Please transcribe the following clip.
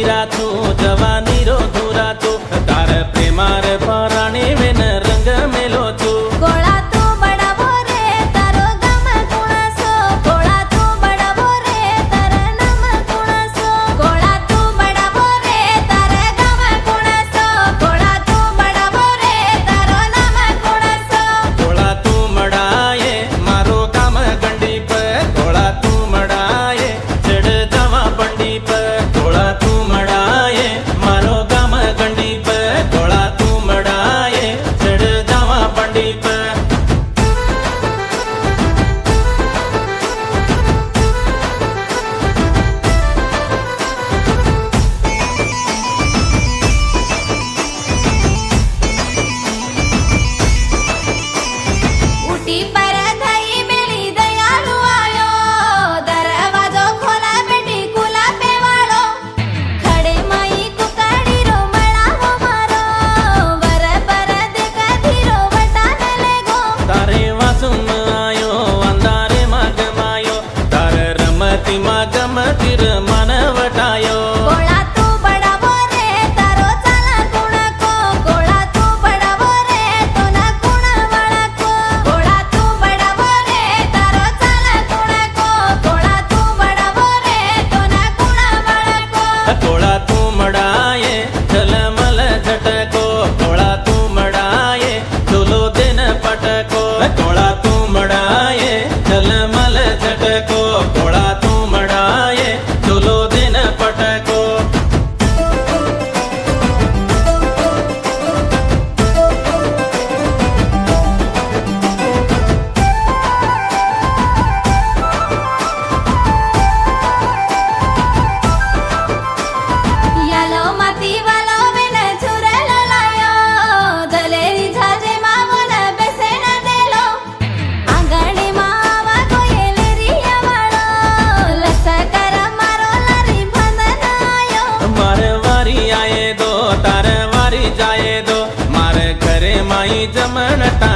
रातू जवानी रो धूरा तू तार प्रेमार पराणी वेन रंग मेलो तू गोळा तू बडावो रे तारो गम कुणासो गोळा तू बडावो रे तार नाम कुणासो गोळा तू बडावो रे तार गम कुणासो गोळा तू बडावो रे तारो नाम कुणासो गोळा तू मडाये मारो काम गंडीप गोळा तू मडाये चढ़ जावा पंडीप गोळा तू मडाये मारो काम गंडीप गोळा तू मडाये चढ़ जावा पंडीप उठी पर धई मेली दयालु आयो दरवाजो खोला बेटी खुला पे वालो खड़े मई कुकड़ी रो मड़ा हो मारो वर पर देखा धीरो वटाने लेगो तारे वासुम आयो अंधारे मागमायो तार रमती मागमतीर मन वटायो गोळा तू बडावो रे तारो चाला कुणाको गोळा तू बडावो रे तो ना कुणा वळको गोळा तू बडावो रे तारो चाला कुणाको गोळा तू बडावो रे तो ना कुणा वळको गोळा तू मडाये झलमल झटको गोळा तू मडाये तुलो दिन पटको गोळा तू मडाये झलमल झटको गोळा तू मडाये तुलो दिन पटको यालो माती वालो वेन झुरलो लायो दलेरी झाजे मावन बेसे न देलो आंगणी मावा कोयले रिया वाळो लसकर मारो लारी बंधन आयो मारे वारी आए दो तार वारी जाए दो मारे घरे माई जमन टा